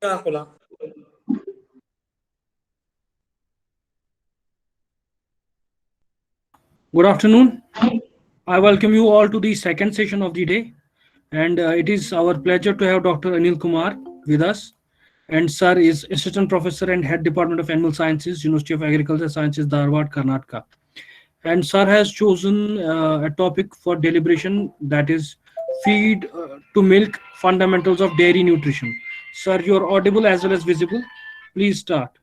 Good afternoon. I welcome you all to the second session of the day, and it is our pleasure to have Dr. Anil Kumar with us. And sir is assistant professor and head department of animal sciences, University of Agricultural Sciences, Dharwad, Karnataka. And sir has chosen a topic for deliberation, that is feed to milk, fundamentals of dairy nutrition. Sir, you're audible as well as visible. Please start.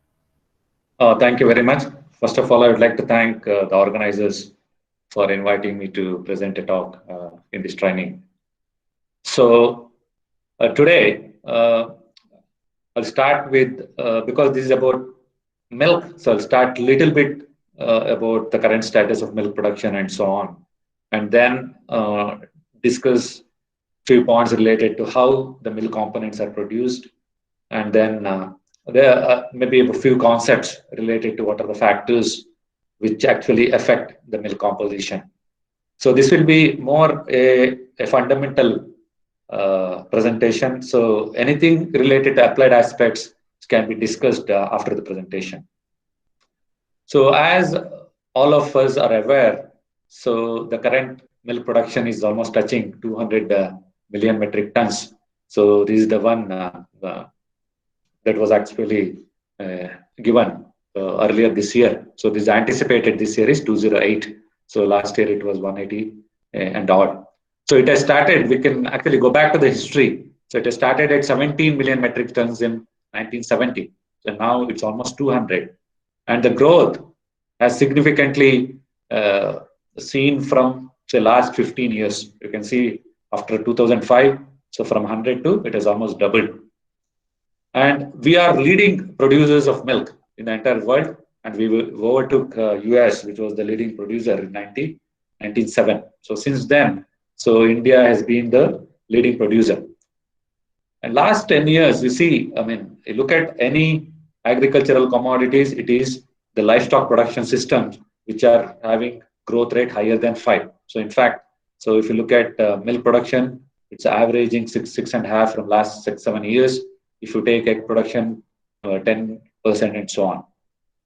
Thank you very much. First of all, I would like to thank the organizers for inviting me to present a talk in this training. So today, I'll start with, because this is about milk, so I'll start a little bit about the current status of milk production and so on, and then discuss few points related to how the milk components are produced, and then there are maybe a few concepts related to what are the factors which actually affect the milk composition. So this will be more a fundamental presentation. So anything related to applied aspects can be discussed after the presentation. So as all of us are aware, so the current milk production is almost touching 200 million metric tons. So this is the one that was actually given earlier this year. So this anticipated this year is 208. So last year it was 180 and odd. So it has started, we can actually go back to the history. So it has started at 17 million metric tons in 1970. So now it's almost 200. And the growth has significantly seen from the last 15 years. You can see after 2005, so from 100 to it has almost doubled. And we are leading producers of milk in the entire world. And we overtook US, which was the leading producer in 1997. So since then, so India has been the leading producer. And last 10 years, you see, I mean, you look at any agricultural commodities, it is the livestock production systems which are having growth rate higher than 5. So in fact, so if you look at milk production, it's averaging 6.5 from last 6-7 years. If you take egg production, 10% and so on.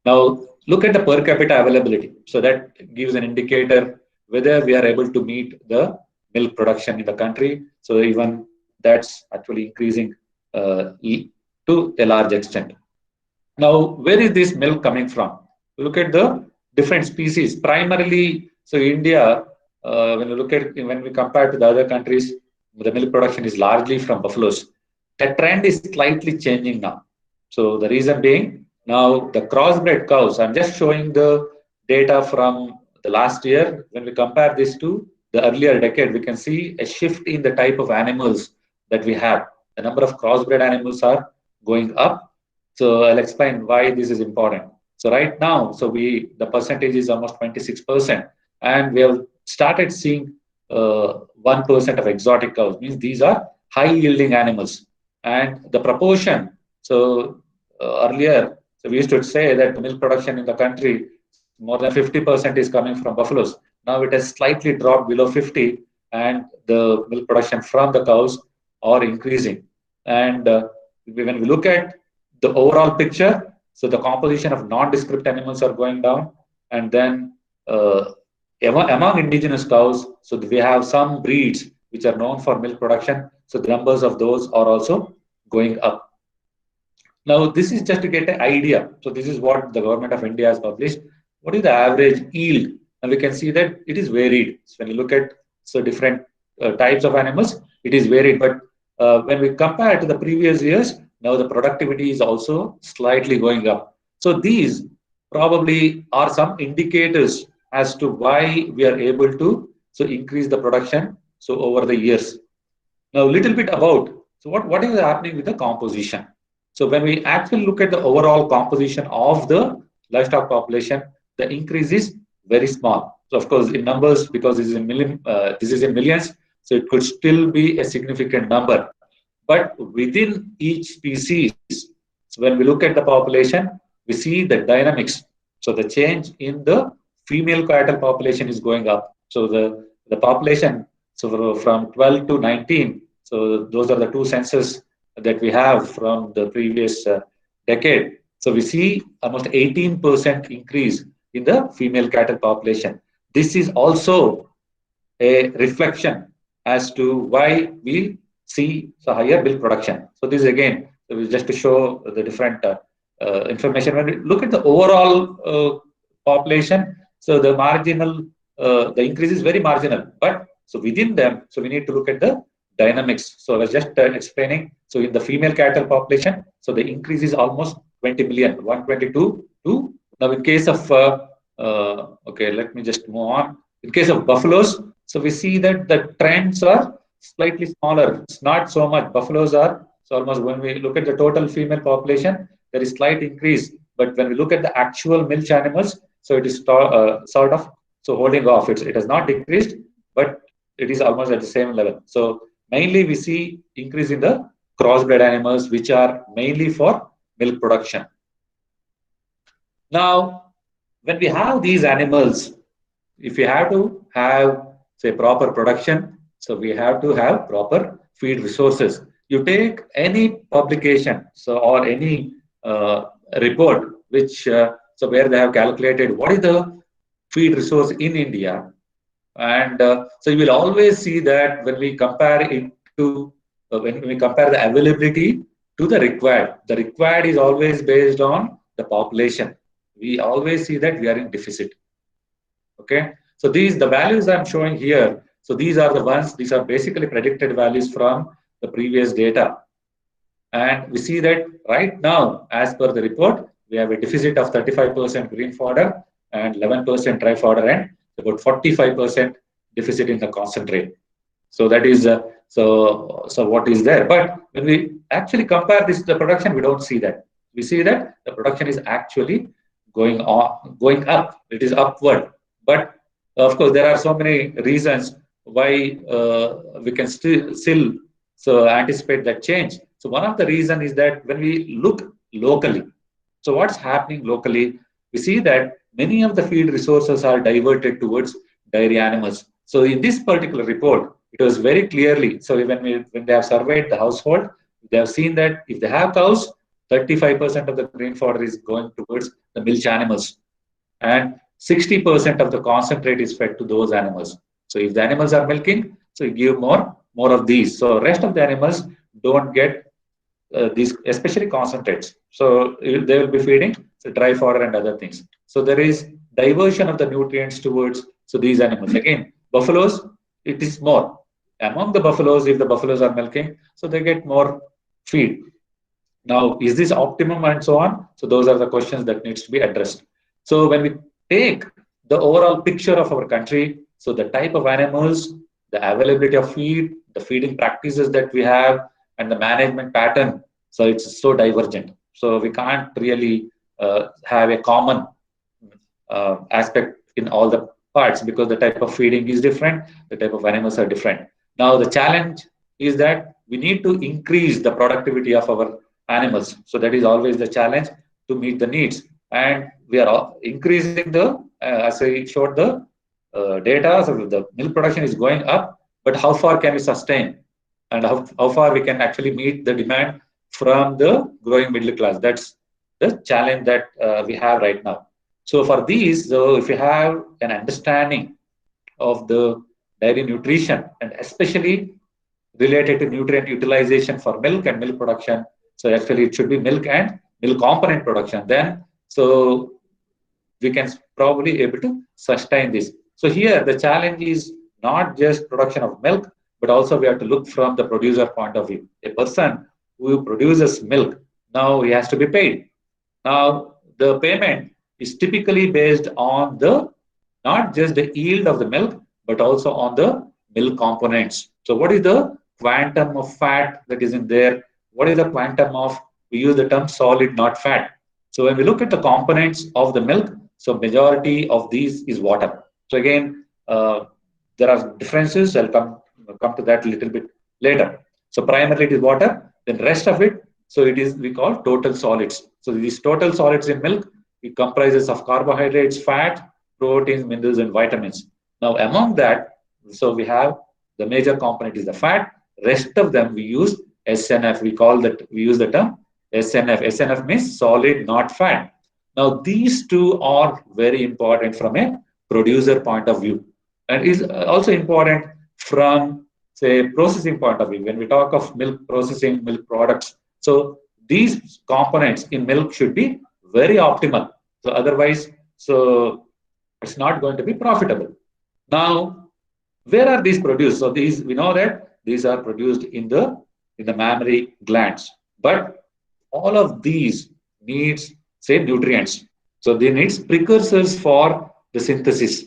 Now, look at the per capita availability. So that gives an indicator whether we are able to meet the milk production in the country. So even that's actually increasing to a large extent. Now, where is this milk coming from? Look at the different species. Primarily, so India, when we compare to the other countries, the milk production is largely from buffaloes. The trend is slightly changing now. So the reason being, now the crossbred cows, I'm just showing the data from the last year. When we compare this to the earlier decade, we can see a shift in the type of animals that we have. The number of crossbred animals are going up. So I'll explain why this is important. So right now, so the percentage is almost 26%, and we have started seeing 1% of exotic cows. Means these are high yielding animals. And the proportion, so earlier, so we used to say that the milk production in the country, more than 50% is coming from buffaloes. Now it has slightly dropped below 50, and the milk production from the cows are increasing. And when we look at the overall picture, so the composition of nondescript animals are going down, and then among indigenous cows, so we have some breeds which are known for milk production. So the numbers of those are also going up. Now, this is just to get an idea. So this is what the government of India has published. What is the average yield? And we can see that it is varied. So when you look at so different types of animals, it is varied. But when we compare to the previous years, now the productivity is also slightly going up. So these probably are some indicators as to why we are able to so increase the production so over the years. Now a little bit about so what is happening with the composition. So when we actually look at the overall composition of the livestock population, the increase is very small. So of course in numbers, because this is in millions, so it could still be a significant number. But within each species, so when we look at the population, we see the dynamics. So the change in the female cattle population is going up. So the population, so from 12 to 19, so those are the two census that we have from the previous decade. So we see almost 18% increase in the female cattle population. This is also a reflection as to why we see so higher milk production. So this again, just to show the different information. When we look at the overall population, so the marginal, the increase is very marginal. But so within them, so we need to look at the dynamics. So I was just explaining. So in the female cattle population, so the increase is almost 20 million, 122 to now in case of okay, let me just move on. In case of buffaloes, so we see that the trends are slightly smaller. It's not so much. Buffaloes are so almost when we look at the total female population, there is slight increase. But when we look at the actual milch animals, so it is sort of so holding off. It has not decreased, but it is almost at the same level. So mainly we see increase in the crossbred animals, which are mainly for milk production. Now, when we have these animals, if you have to have say proper production, so we have to have proper feed resources. You take any publication, so or any report which so where they have calculated what is the feed resource in India, and so you will always see that when we compare it to when we compare the availability to the required is always based on the population. We always see that we are in deficit. Okay, so these the values I'm showing here. So these are the ones. These are basically predicted values from the previous data, and we see that right now, as per the report, we have a deficit of 35% green fodder and 11% dry fodder, and about 45% deficit in the concentrate. So that is so what is there. But when we actually compare this the production, we don't see that. We see that the production is actually going up. It is upward. But of course, there are so many reasons why we can still so anticipate that change. So one of the reason is that when we look locally, so what's happening locally, we see that many of the feed resources are diverted towards dairy animals. So in this particular report, it was very clearly, so when they have surveyed the household, they have seen that if they have cows, 35% of the green fodder is going towards the milch animals, and 60% of the concentrate is fed to those animals. So if the animals are milking, so you give more of these. So rest of the animals don't get these, especially concentrates. So they will be feeding so dry fodder and other things. So there is diversion of the nutrients towards so these animals. Again, buffaloes, it is more. Among the buffaloes, if the buffaloes are milking, so they get more feed. Now, is this optimum and so on? So those are the questions that needs to be addressed. So when we take the overall picture of our country, so the type of animals, the availability of feed, the feeding practices that we have, and the management pattern, so it's so divergent. So we can't really have a common aspect in all the parts because the type of feeding is different, the type of animals are different. Now the challenge is that we need to increase the productivity of our animals. So that is always the challenge to meet the needs. And we are increasing the, as I showed the data, so the milk production is going up, but how far can we sustain? And how far we can actually meet the demand from the growing middle class? That's the challenge that we have right now. So for these, so if you have an understanding of the dairy nutrition and especially related to nutrient utilization for milk and milk production, so actually it should be milk and milk component production. Then so we can probably able to sustain this. So here the challenge is not just production of milk, but also we have to look from the producer point of view. A person who produces milk, now he has to be paid. Now the payment is typically based on the not just the yield of the milk, but also on the milk components. So what is the quantum of fat that is in there? What is the quantum of, we use the term solid, not fat. So when we look at the components of the milk, so majority of these is water. So again, there are differences. I'll come to that a little bit later. So primarily it is water, then rest of it, so it is we call total solids. So these total solids in milk, it comprises of carbohydrates, fat, proteins, minerals, and vitamins. Now among that, so we have the major component is the fat. Rest of them we use SNF. We call that, we use the term SNF. SNF means solid, not fat. Now, these two are very important from a producer point of view, and is also important from, say, processing point of view. When we talk of milk processing, milk products, so these components in milk should be very optimal. So otherwise, so it's not going to be profitable. Now, where are these produced? So these, we know that these are produced in the mammary glands, but all of these needs, say, nutrients. So they needs precursors for the synthesis.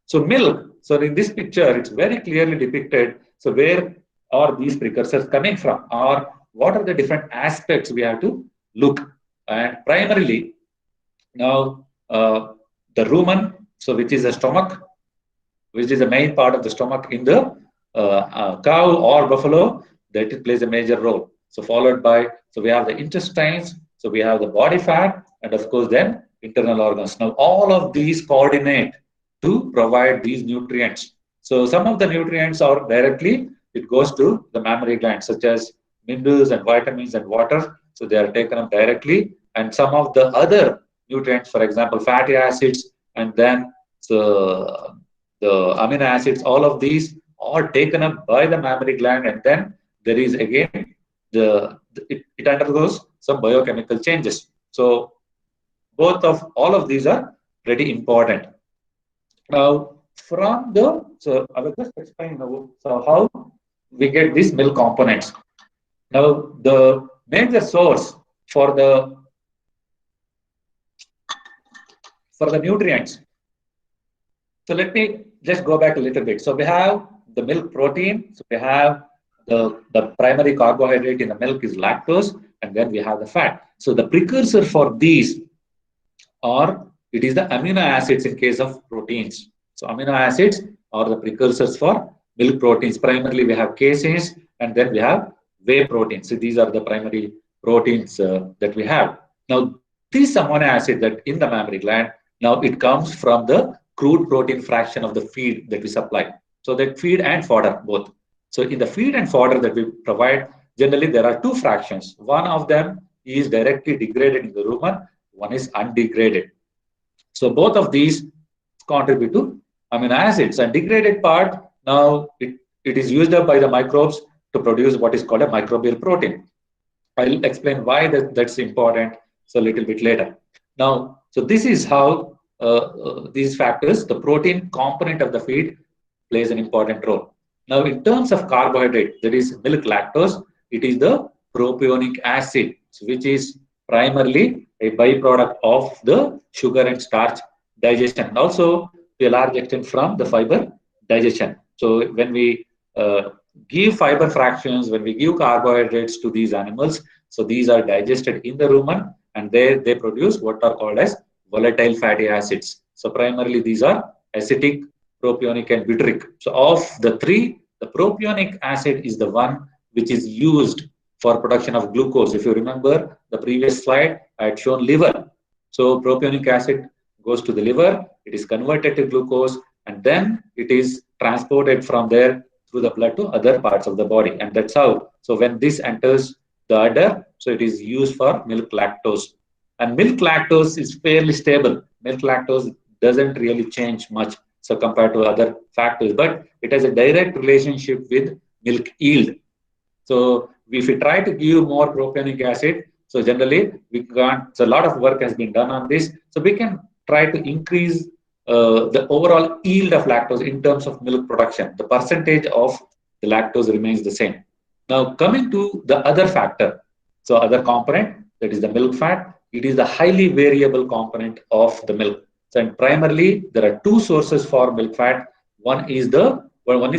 So milk, so in this picture, it's very clearly depicted. So where are these precursors coming from, or what are the different aspects we have to look? And primarily, now the rumen, so which is the stomach, which is the main part of the stomach in the cow or buffalo, that it plays a major role. So followed by, so we have the intestines, so we have the body fat, and of course then internal organs. Now all of these coordinate to provide these nutrients. So some of the nutrients are directly, it goes to the mammary glands, such as minerals and vitamins and water. So they are taken up directly, and some of the other nutrients, for example, fatty acids, and then so the amino acids, all of these are taken up by the mammary gland, and then there is again it undergoes some biochemical changes. So both of all of these are pretty important. Now, from the, so I will just explain now, so how we get these milk components. Now, the major source for the nutrients. So let me just go back a little bit. So we have the milk protein. So we have the primary carbohydrate in the milk is lactose, and then we have the fat. So the precursor for these are, it is the amino acids in case of proteins. So amino acids are the precursors for milk proteins. Primarily we have caseins, and then we have whey proteins. So these are the primary proteins that we have. Now this amino acid that in the mammary gland, now it comes from the crude protein fraction of the feed that we supply. So that feed and fodder both. So in the feed and fodder that we provide, generally there are two fractions. One of them is directly degraded in the rumen, one is undegraded. So both of these contribute to amino acids. And degraded part, now it is used up by the microbes to produce what is called a microbial protein. I'll explain why that's important so a little bit later. Now, so this is how these factors, the protein component of the feed plays an important role. Now, in terms of carbohydrate, that is milk lactose, it is the propionic acid, which is primarily a byproduct of the sugar and starch digestion, and also to a large extent from the fiber digestion. So when we give fiber fractions, when we give carbohydrates to these animals, so these are digested in the rumen, and they produce what are called as volatile fatty acids. So primarily these are acetic, propionic, and butyric. So of the three, the propionic acid is the one which is used for production of glucose. If you remember the previous slide, I had shown liver. So propionic acid goes to the liver, it is converted to glucose, and then it is transported from there through the blood to other parts of the body. And that's how, so when this enters the udder, so it is used for milk lactose. And milk lactose is fairly stable. Milk lactose doesn't really change much so compared to other factors, but it has a direct relationship with milk yield. So if we try to give more propionic acid, so generally we can't, so a lot of work has been done on this. So we can try to increase the overall yield of lactose in terms of milk production. The percentage of the lactose remains the same. Now coming to the other factor, so other component, that is the milk fat, it is the highly variable component of the milk. So and primarily there are two sources for milk fat. One is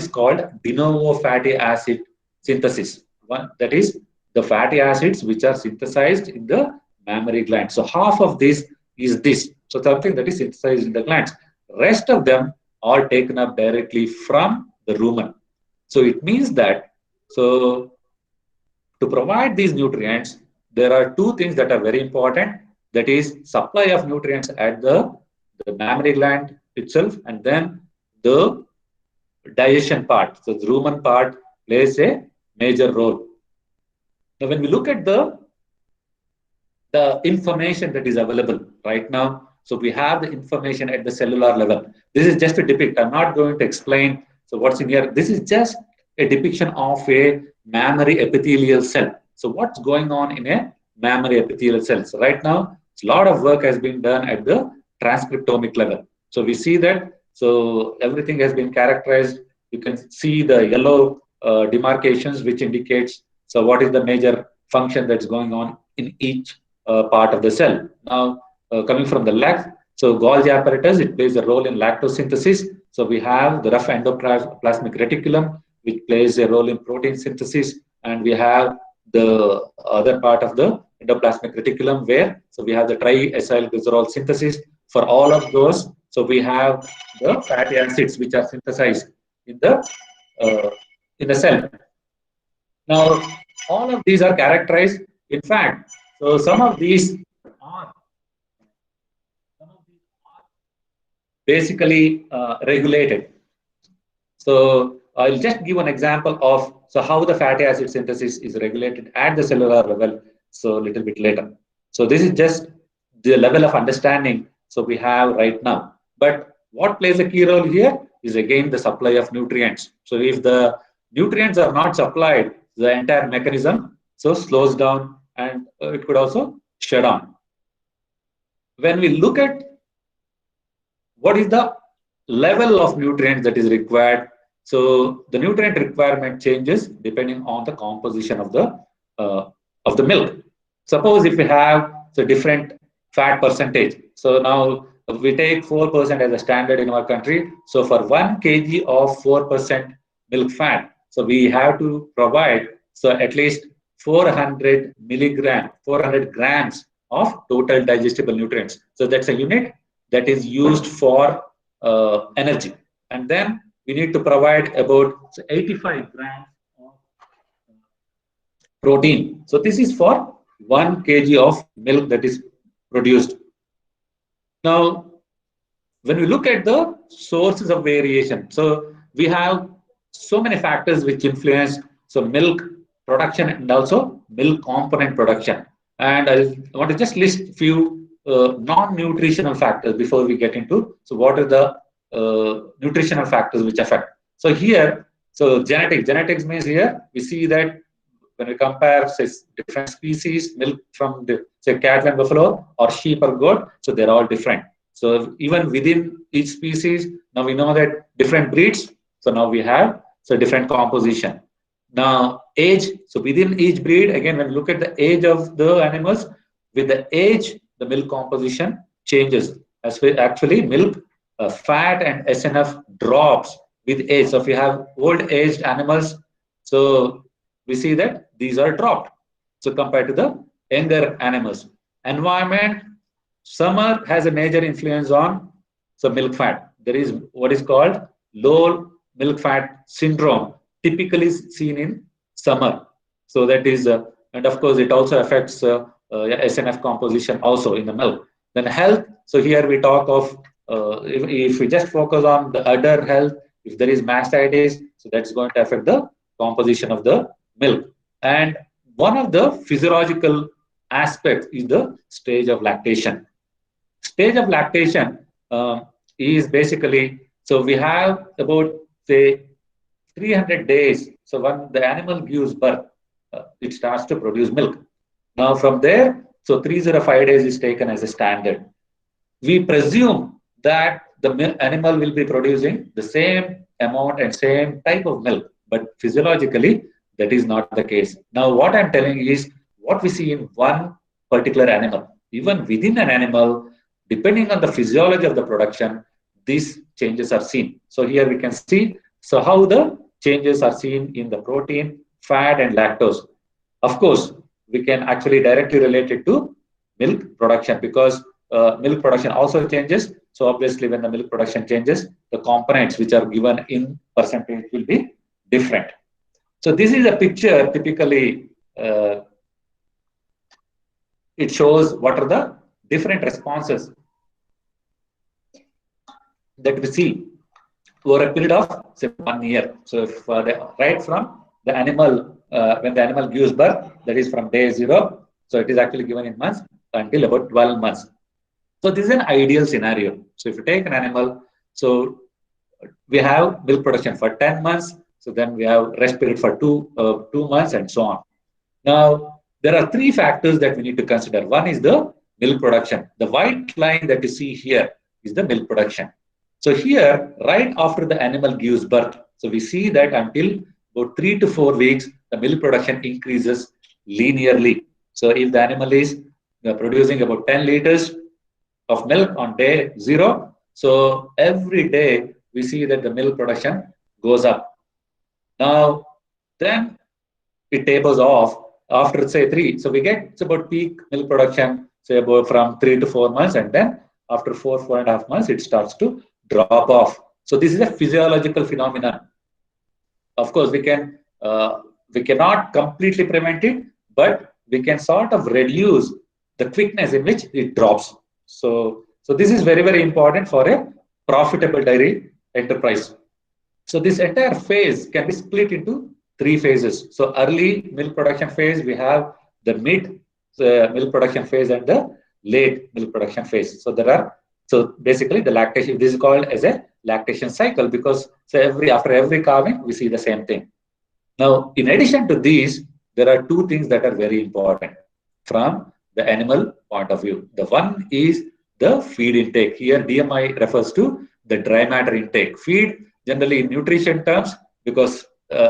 called de novo fatty acid synthesis. One that is the fatty acids which are synthesized in the mammary gland. So half of this is this. So something that is synthesized in the glands. Rest of them are taken up directly from the rumen. So it means that, so to provide these nutrients, there are two things that are very important. That is supply of nutrients at the mammary gland itself, and then the digestion part. So the rumen part plays a major role. Now, when we look at the information that is available right now, so we have the information at the cellular level. This is just a depict. I'm not going to explain. So what's in here? This is just a depiction of a mammary epithelial cell. So what's going on in a mammary epithelial cell? So right now, a lot of work has been done at the transcriptomic level. So we see that. So everything has been characterized. You can see the yellow demarcations, which indicates so what is the major function that's going on in each part of the cell. Now, coming from the left, so Golgi apparatus, it plays a role in lactose synthesis. So we have the rough endoplasmic reticulum, which plays a role in protein synthesis, and we have the other part of the endoplasmic reticulum where so we have the triacylglycerol synthesis. For all of those, so we have the fatty acids which are synthesized in the cell. Now, all of these are characterized. In fact, so some of these are basically regulated. So I'll just give an example of so how the fatty acid synthesis is regulated at the cellular level. So a little bit later. So this is just the level of understanding so we have right now. But what plays a key role here is again the supply of nutrients. So if the nutrients are not supplied, the entire mechanism so slows down and it could also shut down. When we look at what is the level of nutrients that is required, so the nutrient requirement changes depending on the composition of the milk. Suppose if we have the different fat percentage, so now we take 4% as a standard in our country. So for 1 kg of 4% milk fat, so we have to provide so at least 400 grams of total digestible nutrients. So that's a unit that is used for energy. And then we need to provide about 85 grams of protein. So this is for 1 kg of milk that is produced. Now, when we look at the sources of variation, so we have so many factors which influence so milk production and also milk component production. And I want to just list a few non-nutritional factors before we get into so what are the nutritional factors which affect. So here, so genetics means here we see that when we compare say, different species milk from the say cattle and buffalo or sheep or goat, so they're all different. So even within each species, now we know that different breeds. So now we have so different composition. Now age, so within each breed, again when we look at the age of the animals, with the age the milk composition changes. As we actually milk fat and SNF drops with age. So if you have old aged animals, so we see that these are dropped. So compared to the younger animals, environment, summer has a major influence on so milk fat. There is what is called low milk fat syndrome, typically seen in summer. So that is, and of course, it also affects SNF composition also in the milk. Then health. So here we talk of if we just focus on the udder health, if there is mastitis, so that's going to affect the composition of the milk. And one of the physiological aspects is the stage of lactation. Stage of lactation is basically, so we have about say 300 days. So when the animal gives birth, it starts to produce milk. Now from there, so 305 days is taken as a standard. We presume that the animal will be producing the same amount and same type of milk, but physiologically that is not the case. Now what I'm telling is what we see in one particular animal. Even within an animal, depending on the physiology of the production, these changes are seen. So here we can see so how the changes are seen in the protein, fat, and lactose. Of course, we can actually directly relate it to milk production because milk production also changes. So obviously, when the milk production changes, the components which are given in percentage will be different. So this is a picture. Typically, it shows what are the different responses that we see over a period of say 1 year. So if right from the animal when the animal gives birth, that is from day 0. So it is actually given in months until about 12 months. So this is an ideal scenario. So if you take an animal, so we have milk production for 10 months. So then we have rest period for 2 months and so on. Now, there are 3 factors that we need to consider. One is the milk production. The white line that you see here is the milk production. So here, right after the animal gives birth, so we see that until about 3 to 4 weeks, the milk production increases linearly. So if the animal is producing about 10 liters of milk on day 0, so every day we see that the milk production goes up. Now, then it tapers off after say 3. So we get it's about peak milk production, say about from 3 to 4 months, and then after 4.5 months, it starts to drop off. So this is a physiological phenomenon. Of course, we cannot completely prevent it, but we can sort of reduce the quickness in which it drops. So this is very, very important for a profitable dairy enterprise. So this entire phase can be split into 3 phases. So early milk production phase, we have the mid milk production phase and the late milk production phase. So basically the lactation, this is called as a lactation cycle, because after every calving, we see the same thing. Now, in addition to these, there are 2 things that are very important from the animal point of view. The one is the feed intake. Here, DMI refers to the dry matter intake. Feed, generally in nutrition terms, because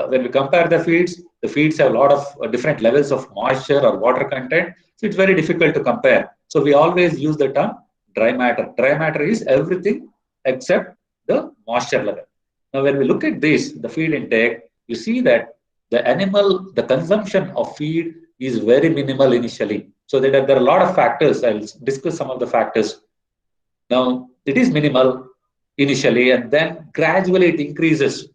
when we compare the feeds have a lot of different levels of moisture or water content. So it's very difficult to compare. So we always use the term dry matter. Dry matter is everything except the moisture level. Now, when we look at this, the feed intake, you see that the consumption of feed is very minimal initially. So there are a lot of factors. I'll discuss some of the factors. Now, it is minimal initially, and then gradually it increases.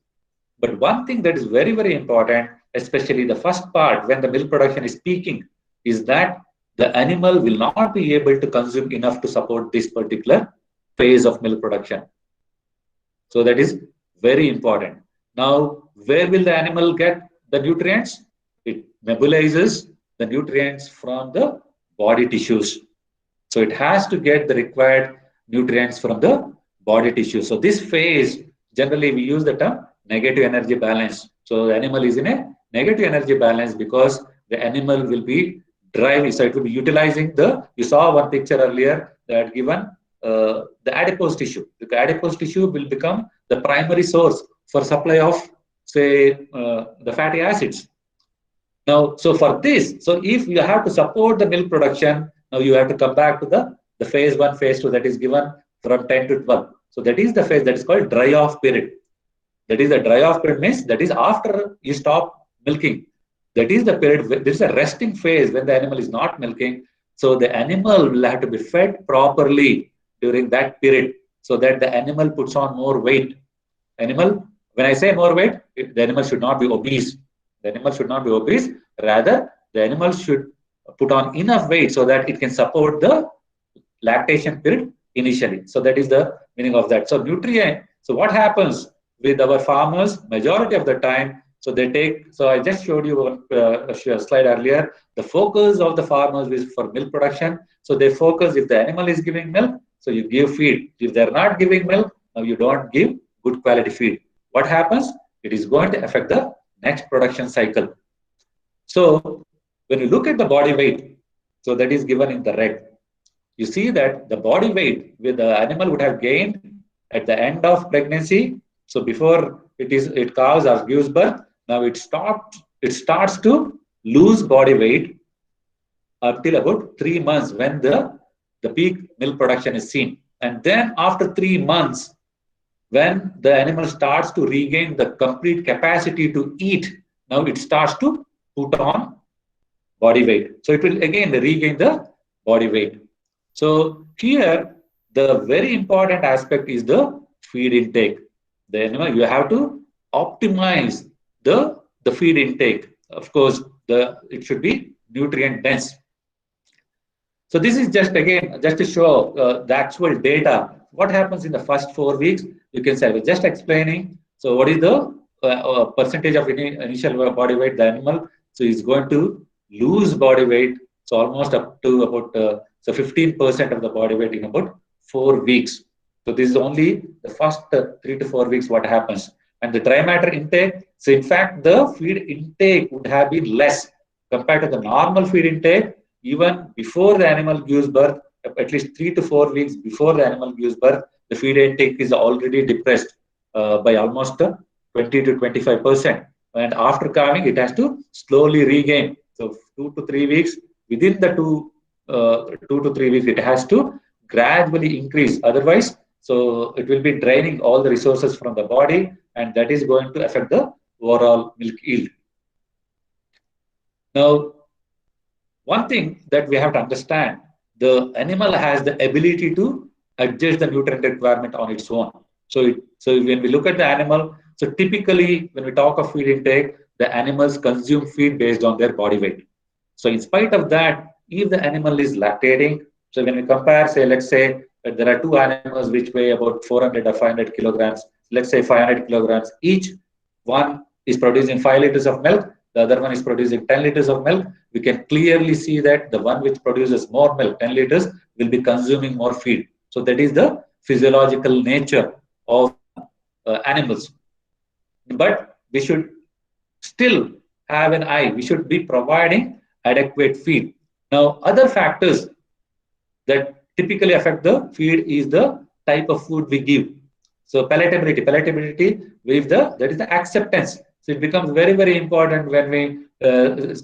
But one thing that is very, very important, especially the first part when the milk production is peaking, is that the animal will not be able to consume enough to support this particular phase of milk production. So that is very important. Now, where will the animal get the nutrients? It nebulizes the nutrients from the body tissues. So it has to get the required nutrients from the body tissue. So this phase, generally we use the term negative energy balance. So the animal is in a negative energy balance because the animal will be driving. So it will be utilizing you saw one picture earlier that given the adipose tissue. The adipose tissue will become the primary source for supply of, say, the fatty acids. Now, so for this, so if you have to support the milk production, now you have to come back to the phase 1, phase 2 that is given from 10 to 12. So that is the phase that is called dry off period. That is the dry off period means that is after you stop milking. That is the period, there is a resting phase when the animal is not milking. So the animal will have to be fed properly during that period so that the animal puts on more weight. When I say more weight, the animal should not be obese. The animal should not be obese. Rather, the animal should put on enough weight so that it can support the lactation period initially. So that is the meaning of that. So nutrient. So what happens with our farmers? Majority of the time, so I just showed you a slide earlier. The focus of the farmers is for milk production. So they focus if the animal is giving milk, so you give feed. If they're not giving milk, now you don't give good quality feed. What happens? It is going to affect the next production cycle. So when you look at the body weight, so that is given in the red, you see that the body weight with the animal would have gained at the end of pregnancy. So before it calves or gives birth, now it starts to lose body weight until about 3 months when the peak milk production is seen. And then after 3 months, when the animal starts to regain the complete capacity to eat, now it starts to put on body weight. So it will again regain the body weight. So here, the very important aspect is the feed intake. The animal, you have to optimize the feed intake. Of course, it should be nutrient dense. So this is just to show the actual data. What happens in the first 4 weeks? You can say, I was just explaining. So what is the percentage of initial body weight the animal So he's going to lose body weight. So almost up to about 15% of the body weight in about 4 weeks. So this is only the first 3 to 4 weeks what happens. And the dry matter intake, so in fact, the feed intake would have been less compared to the normal feed intake even before the animal gives birth. At least 3 to 4 weeks before the animal gives birth, the feed intake is already depressed by almost 20 to 25%. And after calving, it has to slowly regain. So 2 to 3 weeks, within the 2 to 3 weeks, it has to gradually increase. Otherwise, so it will be draining all the resources from the body, and that is going to affect the overall milk yield. Now, one thing that we have to understand, the animal has the ability to adjust the nutrient requirement on its own. So when we look at the animal, so typically when we talk of feed intake, the animals consume feed based on their body weight. So in spite of that, if the animal is lactating, so when we compare, say, let's say that there are two animals which weigh about 400 or 500 kilograms, let's say 500 kilograms each, one is producing 5 liters of milk, the other one is producing 10 liters of milk. We can clearly see that the one which produces more milk, 10 liters, will be consuming more feed. So that is the physiological nature of animals. But we should still have an eye. We should be providing adequate feed. Now, other factors that typically affect the feed is the type of food we give. So palatability with that is the acceptance. So it becomes very, very important when we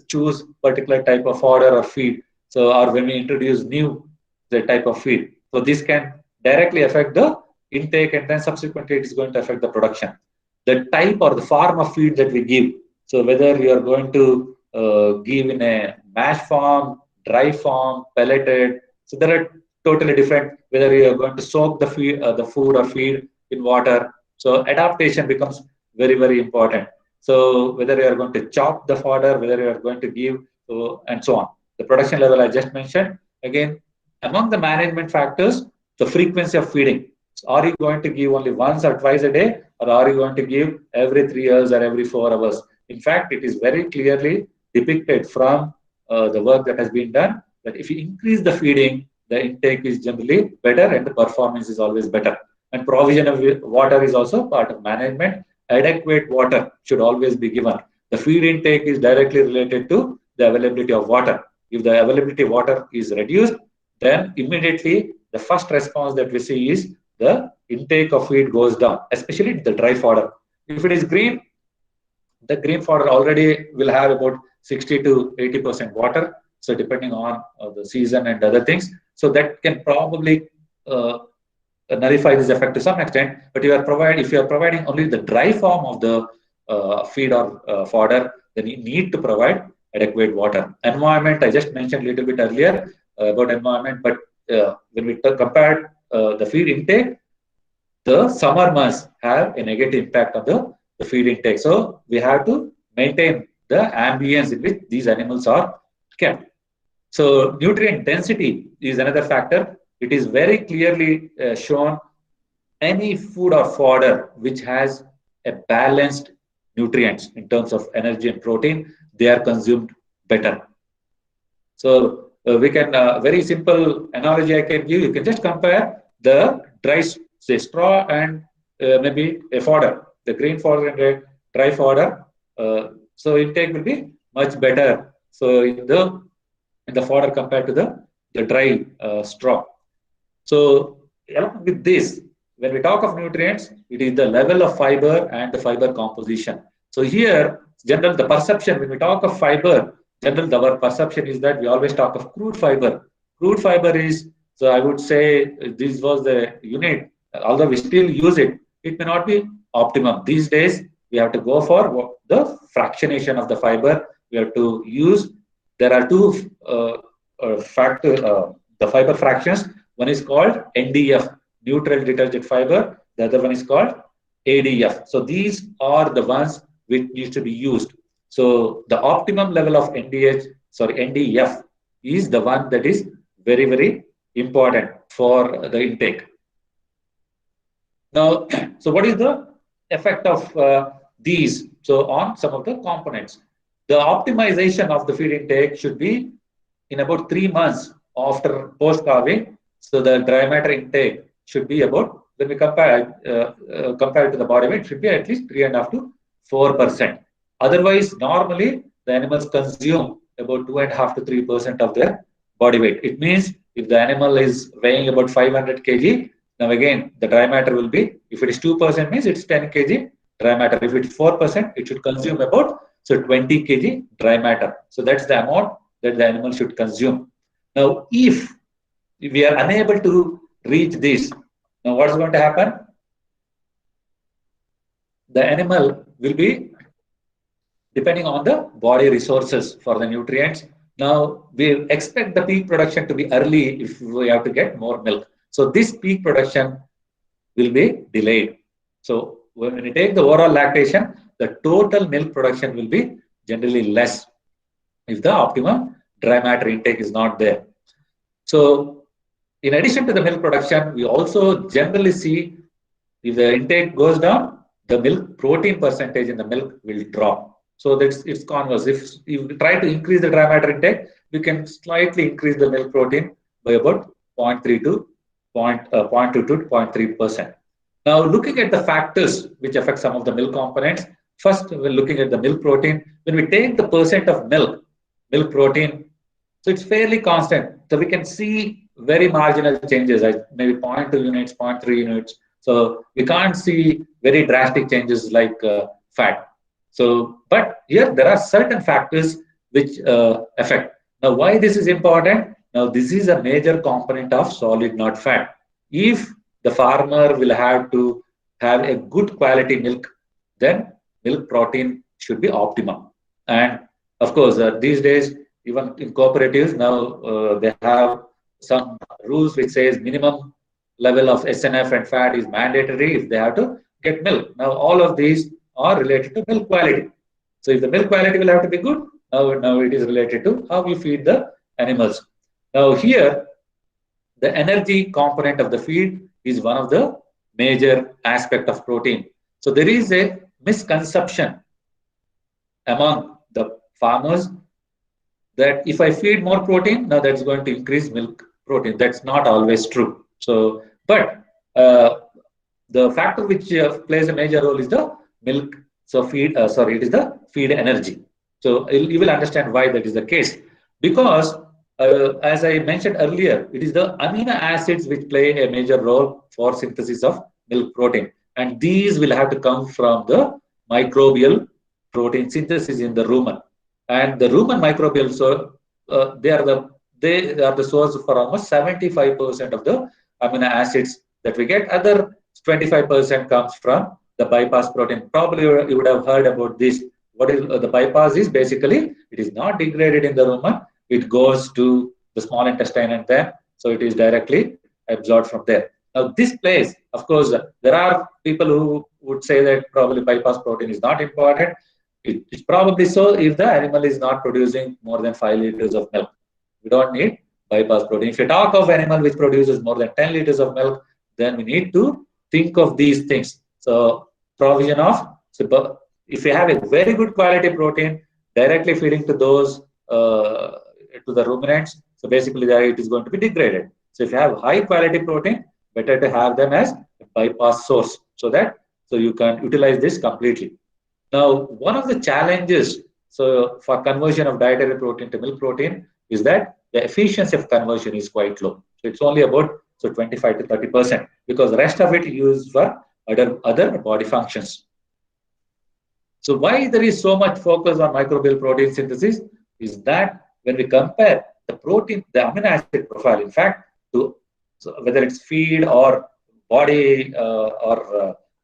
choose particular type of fodder or feed. So or when we introduce new the type of feed. So this can directly affect the intake, and then subsequently it is going to affect the production. The type or the form of feed that we give. So whether you are going to give in a mash form, dry form, pelleted. So there are totally different. Whether you are going to soak the food or feed in water. So adaptation becomes very, very important. So whether you are going to chop the fodder, whether you are going to give, and so on. The production level I just mentioned. Again, among the management factors, the frequency of feeding. So are you going to give only once or twice a day, or are you going to give every 3 hours or every 4 hours? In fact, it is very clearly depicted from the work that has been done that if you increase the feeding, the intake is generally better and the performance is always better. And provision of water is also part of management. Adequate water should always be given. The feed intake is directly related to the availability of water. If the availability of water is reduced, then immediately the first response that we see is the intake of feed goes down, especially the dry fodder. If it is green, the green fodder already will have about 60 to 80% water. So depending on the season and other things, so that can probably nullify this effect to some extent. But if you are providing only the dry form of the feed or fodder, then you need to provide adequate water. Environment, I just mentioned a little bit earlier about environment, but when we compare the feed intake, the summer months have a negative impact on the feed intake. So we have to maintain the ambience in which these animals are kept. So nutrient density is another factor. It is very clearly shown any food or fodder which has a balanced nutrients in terms of energy and protein, they are consumed better. So we can, very simple analogy I can give, you can just compare the dry, say, straw and maybe a fodder, the green fodder and a dry fodder. So intake will be much better. So in the fodder compared to the dry straw. So along with this, when we talk of nutrients, it is the level of fiber and the fiber composition. So here, the perception, when we talk of fiber, our perception is that we always talk of crude fiber. Crude fiber is, so I would say this was the unit, although we still use it, it may not be optimum. These days, we have to go for the fractionation of the fiber. We have to use, there are two the fiber fractions. One is called NDF, neutral detergent fiber. The other one is called ADF. So these are the ones which needs to be used. So the optimum level of NDF is the one that is very, very important for the intake. Now, so what is the effect of these? So on some of the components, the optimization of the feed intake should be in about 3 months after post calving. So the dry matter intake should be about, when we compare to the body weight, should be at least 3.5 to 4%. Otherwise, normally the animals consume about 2.5 to 3% of their body weight. It means if the animal is weighing about 500 kg, now again the dry matter will be, if it is 2%, means it's 10 kg dry matter. If it's 4%, it should consume about 20 kg dry matter. So that's the amount that the animal should consume. Now, if we are unable to reach this, now what's going to happen? The animal will be depending on the body resources for the nutrients. Now, we expect the peak production to be early if we have to get more milk. So this peak production will be delayed. So when we take the overall lactation, the total milk production will be generally less if the optimum dry matter intake is not there. So in addition to the milk production, we also generally see if the intake goes down, the milk protein percentage in the milk will drop. So that's it's converse. If you try to increase the dry matter intake, we can slightly increase the milk protein by about 0.3 to 0.2 to 0.3%. Now, looking at the factors which affect some of the milk components, first we're looking at the milk protein. When we take the percent of milk protein, so it's fairly constant. So we can see very marginal changes, like maybe 0.2 units, 0.3 units. So we can't see very drastic changes like fat. So, but here there are certain factors which affect. Now, why this is important? Now, this is a major component of solid, not fat. If the farmer will have to have a good quality milk, then milk protein should be optimum. And of course, these days, even in cooperatives, now they have some rules which says minimum level of SNF and fat is mandatory if they have to get milk. Now, all of these are related to milk quality. So if the milk quality will have to be good, now it is related to how you feed the animals. Now here, the energy component of the feed is one of the major aspect of protein. So there is a misconception among the farmers that if I feed more protein, now that's going to increase milk protein. That's not always true. So, but the factor which plays a major role is the milk. So feed, it is the feed energy. So you will understand why that is the case. Because as I mentioned earlier, it is the amino acids which play a major role for synthesis of milk protein. And these will have to come from the microbial protein synthesis in the rumen. And the rumen microbial, so they are the source for almost 75% of the amino acids that we get. Other 25% comes from the bypass protein. Probably you would have heard about this. What is the bypass is basically, it is not degraded in the rumen. It goes to the small intestine and then, so it is directly absorbed from there. Now this place, of course, there are people who would say that probably bypass protein is not important. It's probably so if the animal is not producing more than 5 liters of milk. We don't need bypass protein. If you talk of animal which produces more than 10 liters of milk, then we need to think of these things. So provision of, so if you have a very good quality protein directly feeding to those to the ruminants, so basically there it is going to be degraded. So if you have high quality protein, better to have them as a bypass source so you can utilize this completely. Now, one of the challenges for conversion of dietary protein to milk protein is that the efficiency of conversion is quite low. So it's only about 25 to 30% because the rest of it is used for other body functions. So why there is so much focus on microbial protein synthesis is that when we compare the protein, the amino acid profile, in fact, whether it's feed or body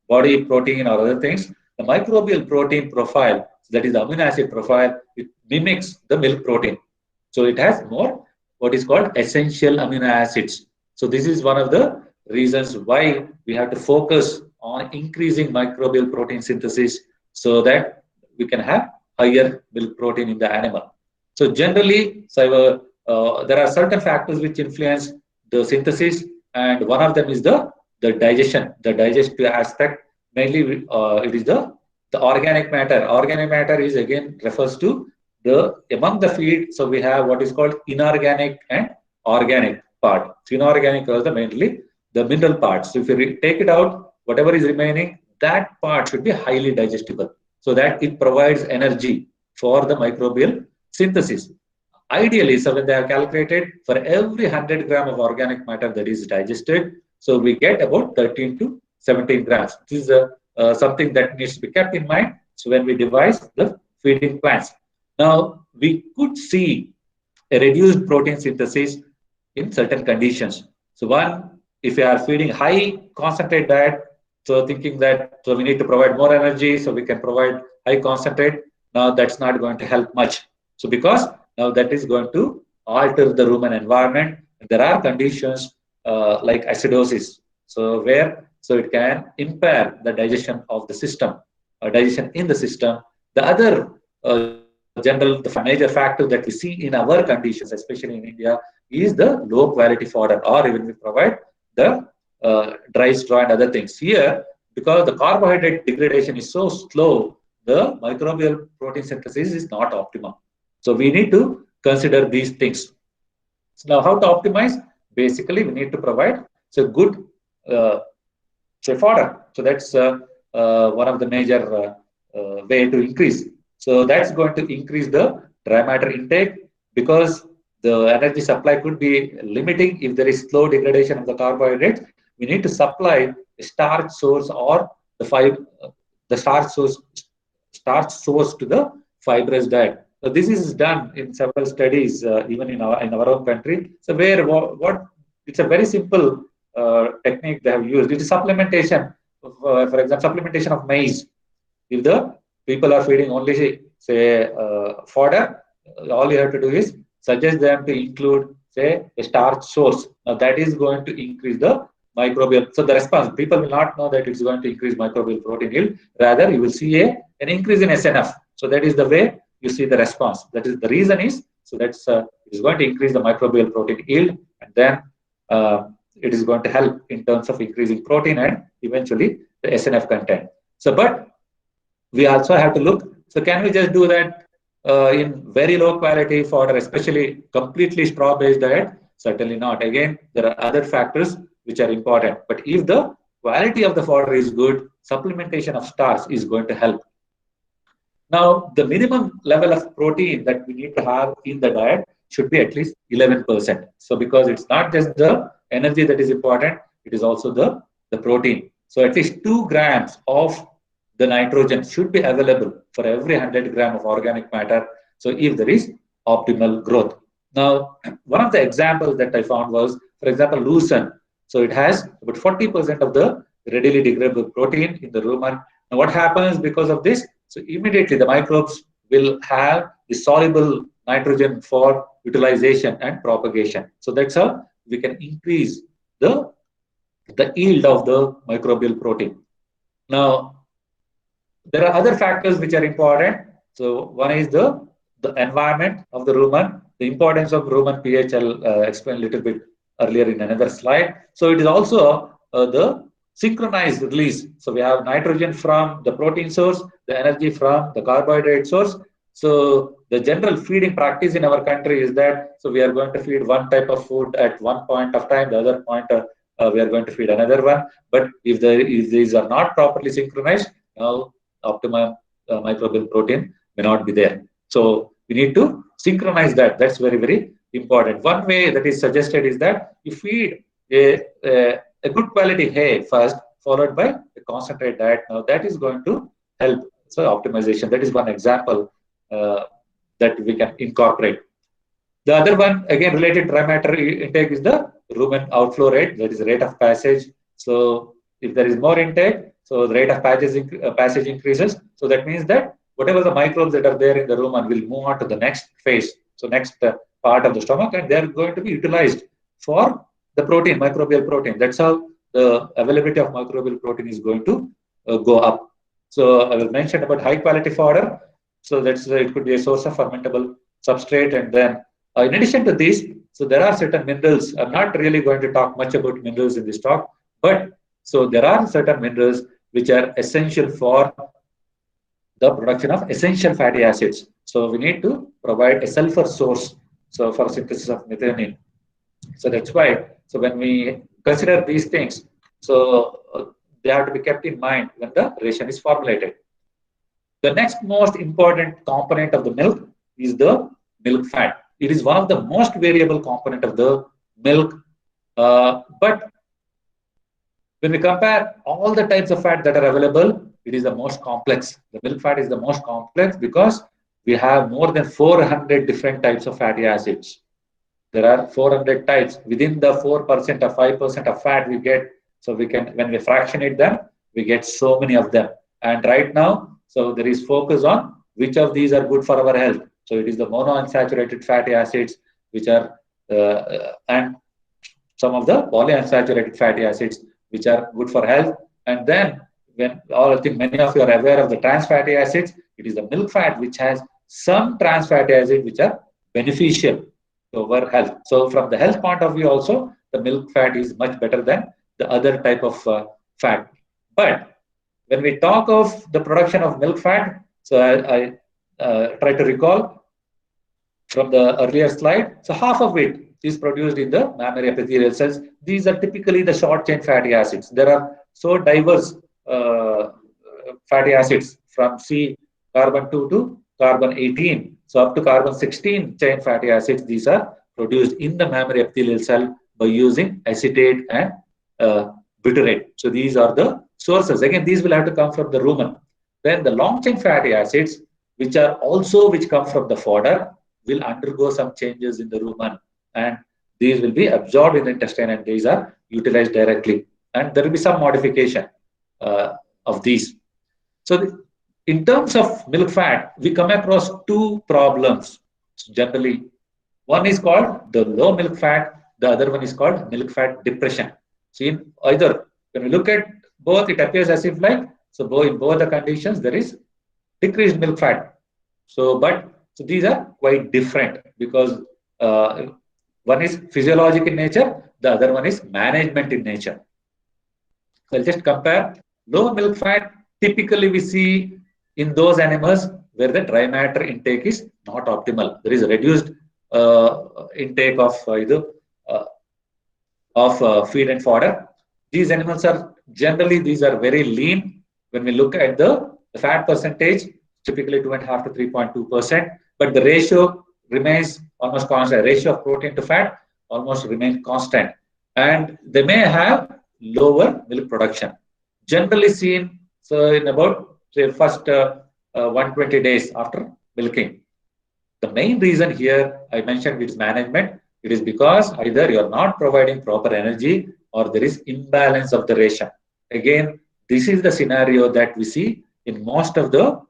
body protein or other things, the microbial protein profile, that is the amino acid profile, it mimics the milk protein. So it has more what is called essential amino acids. So this is one of the reasons why we have to focus on increasing microbial protein synthesis so that we can have higher milk protein in the animal. So generally, there are certain factors which influence the synthesis, and one of them is the digestion, the digestive aspect. Mainly, it is the organic matter. Organic matter is again refers to among the feed, so we have what is called inorganic and organic part. So inorganic is mainly the mineral parts. So if you take it out, whatever is remaining, that part should be highly digestible so that it provides energy for the microbial synthesis. Ideally, so when they are calculated, for every 100 gram of organic matter that is digested, so we get about 13 to 17 grams. This is something that needs to be kept in mind. So when we devise the feeding plans. Now, we could see a reduced protein synthesis in certain conditions. So one, if you are feeding high concentrate diet, so thinking that so we need to provide more energy, so we can provide high concentrate. Now that's not going to help much. So because now that is going to alter the rumen environment. There are conditions like acidosis, so where so it can impair the digestion of the system, digestion in the system. The other the major factor that we see in our conditions, especially in India, is the low quality fodder, or even we provide the dry straw and other things. Here, because the carbohydrate degradation is so slow, the microbial protein synthesis is not optimum. So we need to consider these things. So now, how to optimize? Basically, we need to provide so good say fodder. So that's one of the major way to increase. So that's going to increase the dry matter intake because the energy supply could be limiting if there is slow degradation of the carbohydrates. We need to supply a starch source or the starch source to the fibrous diet. So this is done in several studies, even in our own country. So where what it's a very simple technique they have used. It is supplementation. For example, supplementation of maize. If the people are feeding only say fodder, all you have to do is suggest them to include say a starch source. Now that is going to increase the microbial. So the response, people will not know that it's going to increase microbial protein yield. Rather, you will see an increase in SNF. So that is the way you see the response. That is the reason is so that's it is going to increase the microbial protein yield, and then it is going to help in terms of increasing protein and eventually the SNF content. So, but we also have to look. So, can we just do that in very low quality fodder, especially completely straw-based diet? Certainly not. Again, there are other factors which are important. But if the quality of the fodder is good, supplementation of starch is going to help. Now, the minimum level of protein that we need to have in the diet should be at least 11%. So, because it's not just the energy that is important, it is also the protein. So, at least 2 grams of the nitrogen should be available for every 100 gram of organic matter. So, if there is optimal growth. Now, one of the examples that I found was, for example, lucerne. So, it has about 40% of the readily degradable protein in the rumen. Now, what happens because of this? So immediately the microbes will have the soluble nitrogen for utilization and propagation. So that's how we can increase the yield of the microbial protein. Now, there are other factors which are important. So one is the environment of the rumen, the importance of rumen pH. I'll explain a little bit earlier in another slide. So it is also the synchronized release. So we have nitrogen from the protein source, the energy from the carbohydrate source. So the general feeding practice in our country is that so we are going to feed one type of food at one point of time, the other point we are going to feed another one. But if these are not properly synchronized, now optimum microbial protein may not be there. So we need to synchronize that. That's very, very important. One way that is suggested is that you feed a good quality hay first, followed by a concentrate diet. Now that is going to help. So optimization, that is one example that we can incorporate. The other one, again, related dry matter intake is the rumen outflow rate, that is the rate of passage. So if there is more intake, so the rate of passage increases. So that means that whatever the microbes that are there in the rumen will move on to the next phase. So next part of the stomach, and they are going to be utilized for the protein, microbial protein. That's how the availability of microbial protein is going to go up. So I will mention about high quality fodder. So that's it could be a source of fermentable substrate. And then in addition to this, so there are certain minerals. I'm not really going to talk much about minerals in this talk, but so there are certain minerals which are essential for the production of essential fatty acids. So we need to provide a sulfur source so for synthesis of methionine. So that's why, so when we consider these things, so they have to be kept in mind when the ration is formulated. The next most important component of the milk is the milk fat. It is one of the most variable component of the milk. But when we compare all the types of fat that are available, it is the most complex. The milk fat is the most complex because we have more than 400 different types of fatty acids. There are 400 types. Within the 4% or 5% of fat we get, so we can, when we fractionate them, we get so many of them. And right now, so there is focus on which of these are good for our health. So it is the monounsaturated fatty acids, which are, and some of the polyunsaturated fatty acids, which are good for health. And then, when I think many of you are aware of the trans fatty acids, it is the milk fat which has some trans fatty acids which are beneficial to our health. So, from the health point of view, also the milk fat is much better than the other type of fat. But when we talk of the production of milk fat, so I try to recall from the earlier slide. So half of it is produced in the mammary epithelial cells. These are typically the short chain fatty acids. There are so diverse fatty acids from C carbon 2 to carbon 18. So up to carbon 16 chain fatty acids, these are produced in the mammary epithelial cell by using acetate and butyrate. So these are the sources. Again, these will have to come from the rumen. Then the long chain fatty acids, which come from the fodder, will undergo some changes in the rumen, and these will be absorbed in the intestine, and these are utilized directly. And there will be some modification of these. So, in terms of milk fat, we come across two problems generally. One is called the low milk fat, the other one is called milk fat depression. So, in either, when we look at both, it appears as if like, so in both the conditions, there is decreased milk fat. So, so these are quite different because one is physiologic in nature, the other one is management in nature. So I'll just compare. Low milk fat, typically we see in those animals where the dry matter intake is not optimal. There is a reduced intake of feed and fodder. These animals are generally, these are very lean. When we look at the fat percentage, typically 2.5 to 3.2%, but the ratio remains almost constant. Ratio of protein to fat almost remains constant, and they may have lower milk production. Generally seen, so in about say first 120 days after milking. The main reason here I mentioned is management. It is because either you are not providing proper energy or there is imbalance of the ration. Again, this is the scenario that we see in most of the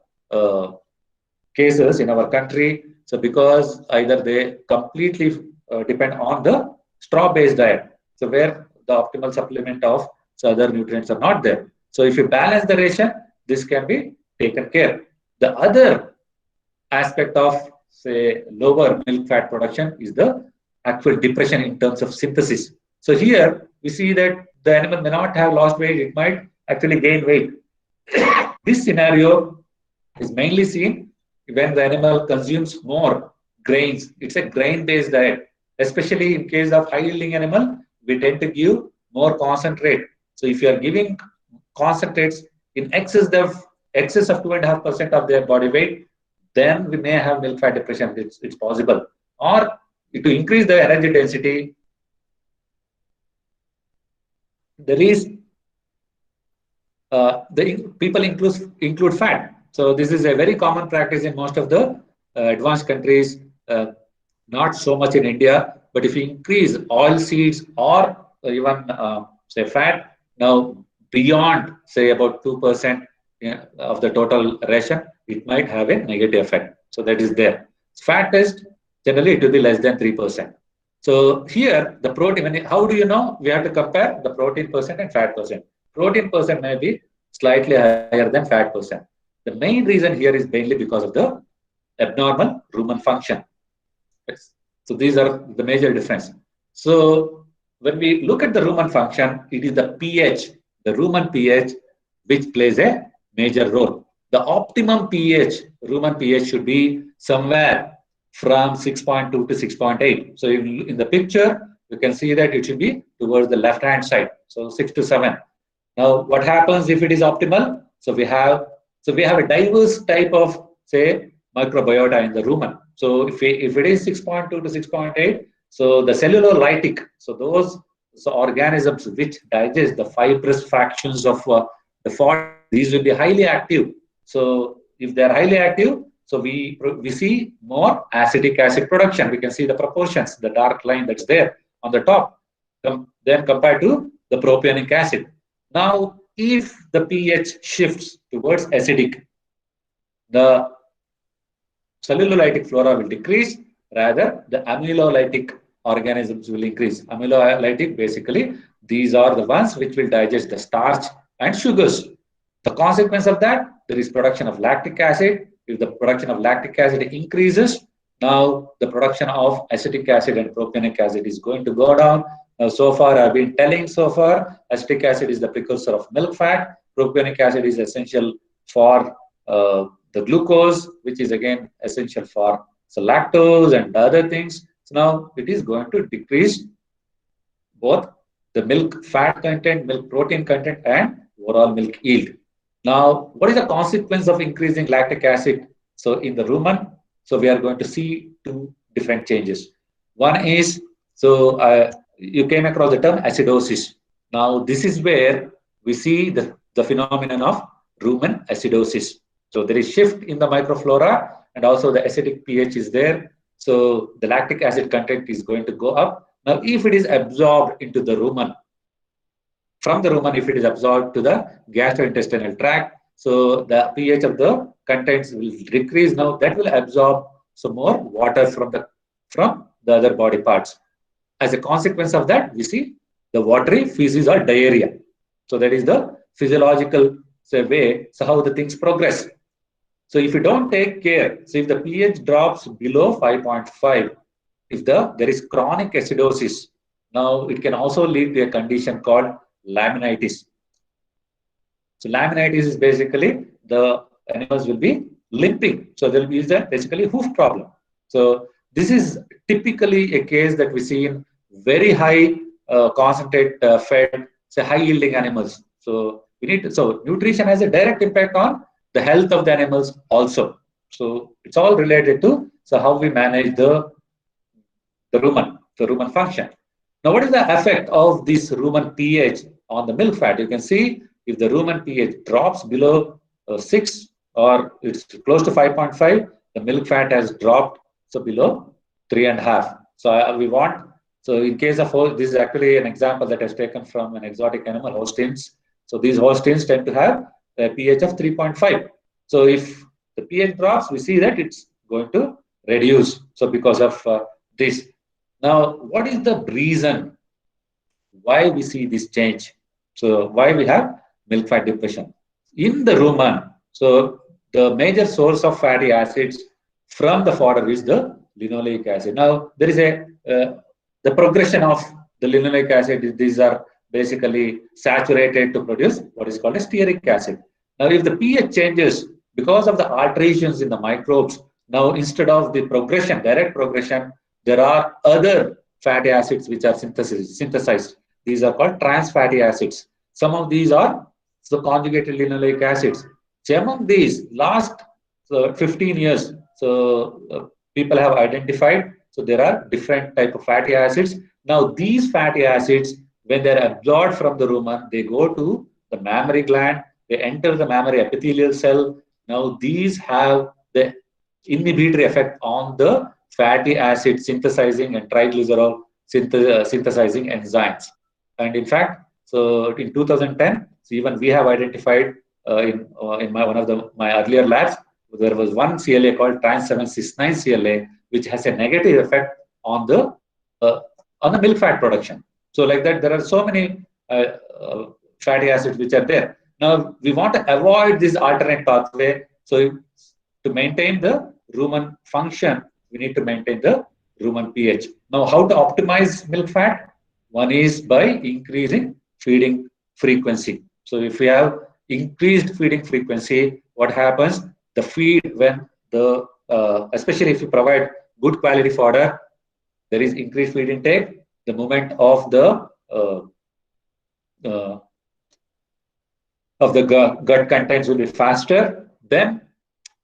cases in our country. So because either they completely depend on the straw-based diet, so where the optimal supplement of other nutrients are not there. So if you balance the ration, this can be taken care. The other aspect of say lower milk fat production is the actual depression in terms of synthesis. So here we see that the animal may not have lost weight, it might actually gain weight. This scenario is mainly seen when the animal consumes more grains. It's a grain-based diet. Especially in case of high-yielding animal, we tend to give more concentrate. So if you are giving concentrates in excess of 2.5% of their body weight, then we may have milk fat depression. It's possible. Or to increase the energy density, there is the people include fat. So this is a very common practice in most of the advanced countries, not so much in India. But if you increase oil seeds or even say fat, now beyond say about 2% of the total ration, it might have a negative effect. So that is there. Fat test, generally it will be less than 3%. So here the protein, how do you know? We have to compare the protein percent and fat percent. Protein percent may be slightly higher than fat percent. The main reason here is mainly because of the abnormal rumen function. So these are the major difference. So when we look at the rumen function, it is the pH, the rumen pH, which plays a major role. the optimum pH, rumen pH should be somewhere from 6.2 to 6.8. So in the picture, you can see that it should be towards the left-hand side. So 6 to 7. Now, what happens if it is optimal? So we have a diverse type of, say, microbiota in the rumen. So if it is 6.2 to 6.8, so the cellulolytic, so those organisms which digest the fibrous fractions of the fodder, these will be highly active. So if they are highly active, so we see more acetic acid production. We can see the proportions, the dark line that's there on the top, then compared to the propionic acid. Now, if the pH shifts towards acidic, the cellulolytic flora will decrease, rather the amylolytic organisms will increase. Amylolytic, basically, these are the ones which will digest the starch and sugars. The consequence of that, there is production of lactic acid. If the production of lactic acid increases, now the production of acetic acid and propionic acid is going to go down. Now, so far I've been telling acetic acid is the precursor of milk fat. Propionic acid is essential for the glucose, which is again essential for lactose and other things. So now it is going to decrease both the milk fat content, milk protein content, and overall milk yield. Now, what is the consequence of increasing lactic acid? So in the rumen, so we are going to see two different changes. One is, so you came across the term acidosis. Now, this is where we see the phenomenon of rumen acidosis. So there is shift in the microflora, and also the acidic pH is there. So the lactic acid content is going to go up. Now, if it is absorbed into the rumen, from the rumen, if it is absorbed to the gastrointestinal tract, so the pH of the contents will decrease. Now that will absorb some more water from the other body parts. As a consequence of that, we see the watery feces or diarrhea. So that is the physiological way, so how the things progress. So if you don't take care, so if the pH drops below 5.5, if there is chronic acidosis, now it can also lead to a condition called laminitis. So laminitis is basically the animals will be limping. So there will be basically hoof problem. So this is typically a case that we see in very high concentrate fed, say high yielding animals. So so nutrition has a direct impact on the health of the animals also. So it's all related to how we manage the rumen function. Now, what is the effect of this rumen pH on the milk fat? You can see if the rumen pH drops below 6 or it's close to 5.5, the milk fat has dropped below 3.5. So in case of this is actually an example that is taken from an exotic animal, Holsteins. So these Holsteins tend to have a pH of 3.5. So if the pH drops, we see that it's going to reduce. So because of this. Now, what is the reason why we see this change? So why we have milk fat depression? In the rumen, so the major source of fatty acids from the fodder is the linoleic acid. Now, there is the progression of the linoleic acid. These are basically saturated to produce what is called a stearic acid. Now, if the pH changes because of the alterations in the microbes, now instead of the direct progression, there are other fatty acids which are synthesized. These are called trans fatty acids. Some of these are conjugated linoleic acids. So among these, last 15 years, people have identified. So there are different type of fatty acids. Now these fatty acids, when they are absorbed from the rumen, they go to the mammary gland. They enter the mammary epithelial cell. Now these have the inhibitory effect on the fatty acid synthesizing and triglycerol synthesizing enzymes. And in fact, so in 2010, so even we have identified in one of my earlier labs, there was one CLA called trans 769 CLA, which has a negative effect on the milk fat production. So like that, there are so many fatty acids which are there. Now we want to avoid this alternate pathway. So to maintain the rumen function, we need to maintain the rumen pH. Now, how to optimize milk fat? One is by increasing feeding frequency. So if we have increased feeding frequency, what happens, the feed when the, especially if you provide good quality fodder, there is increased feed intake, the movement of the uh, gut contents will be faster. Then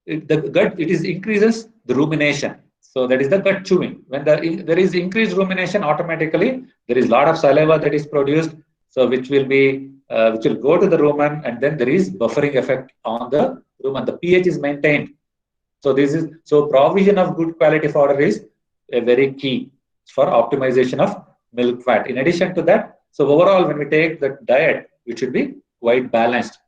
the gut, it is increases the rumination. So that is the gut chewing. When there is increased rumination, automatically there is a lot of saliva that is produced. So which will go to the rumen, and then there is buffering effect on the rumen. The pH is maintained. So provision of good quality fodder is a very key for optimization of milk fat. In addition to that, so overall when we take the diet, it should be quite balanced.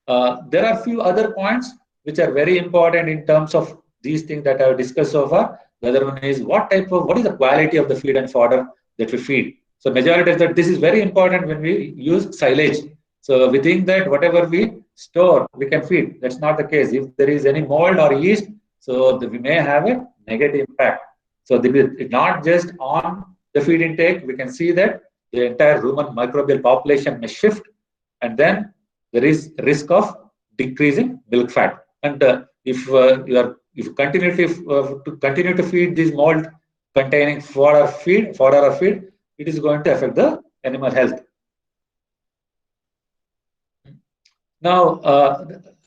There are a few other points which are very important in terms of these things that I have discussed so far. The other one is what is the quality of the feed and fodder that we feed. So majority of that, this is very important when we use silage. So we think that whatever we store, we can feed. That's not the case. If there is any mold or yeast, so we may have a negative impact. So it's not just on the feed intake. We can see that the entire rumen microbial population may shift, and then there is risk of decreasing milk fat. And if you continue to feed these mold containing fodder or feed, it is going to affect the animal health. Now,